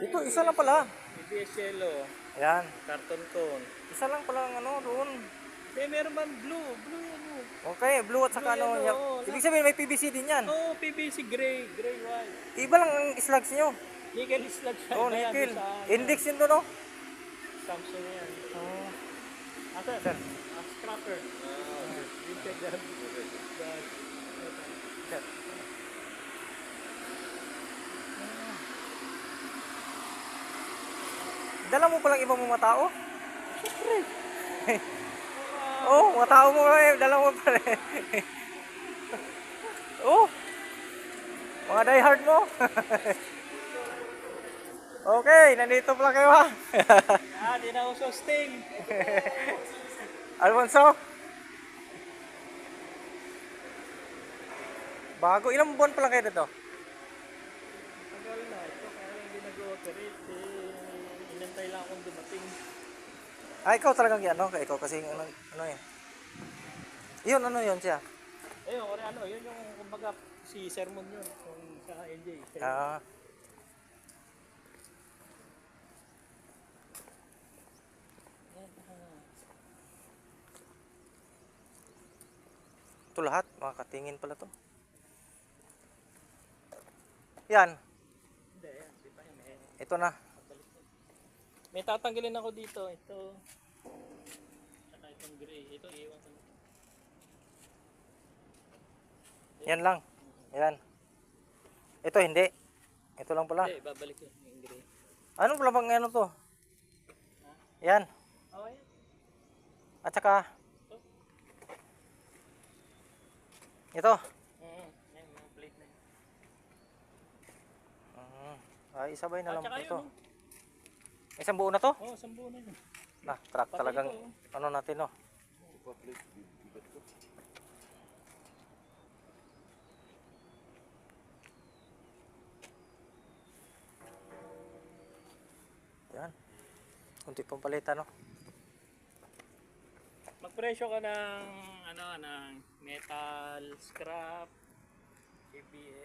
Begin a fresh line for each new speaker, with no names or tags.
Ito, isa lang pala.
ABS yellow.
Ayan.
Carton cone.
Isa lang pala ang ano doon.
Meron man blue. Blue ano.
Okay, blue at saka
Blue
ano.
yan,
Yan.
oo.
Ibig sabihin may PVC din yan.
Oo, PVC gray. Gray white.
Iba lang ang slugs nyo.
Nickel slug siya.
Oh,
Iba yan
nickel.
doon sa
Index yun doon, no?
Samsung yan.
Oh.
Asan?
Sir.
Scrapper. You check that.
Sir. Dala mo palang ibang mga tao? Oh, mga tao mo eh. Dala mo pala eh. Oh. Mga diehard mo. Okay, nandito pala kayo ha.
Di na uso sting.
Alfonso. Bago, ilang buwan pa lang kayo dito?
Tagal na. Ito kaya hindi nag-ooperate. Inantay lang akong dumating.
Ah, ikaw talagang yan, no? Ikaw kasi ano eh. Yun, ano yun siya?
Ayun, yun yung kumbaga si sermon yun. Kung sa NJ.
Ah. Ito lahat, makakatingin pala to. Yan,
Hindi, yan. Di pa yan.
ito na.
May tatanggalin ako dito. Ito. Saka itong gray. Ito, iwan ko.
Yan lang. Yan. Ito hindi. Ito lang pala.
Hindi, babalik yun. Yung gray.
Ano pala bang ano to? Yan.
Okay.
At saka ito.
Yan, mga plate na yun.
Ay, isabay na lang
At saka
po ito.
yun.
Isang buo na to?
Oo, 10 na yun.
Na, crack
Pati
talagang
ito,
ano natin, no? Yan. Kunti pang palitan, no?
Magpresyo ka ng ano ng metal scrap, ABS.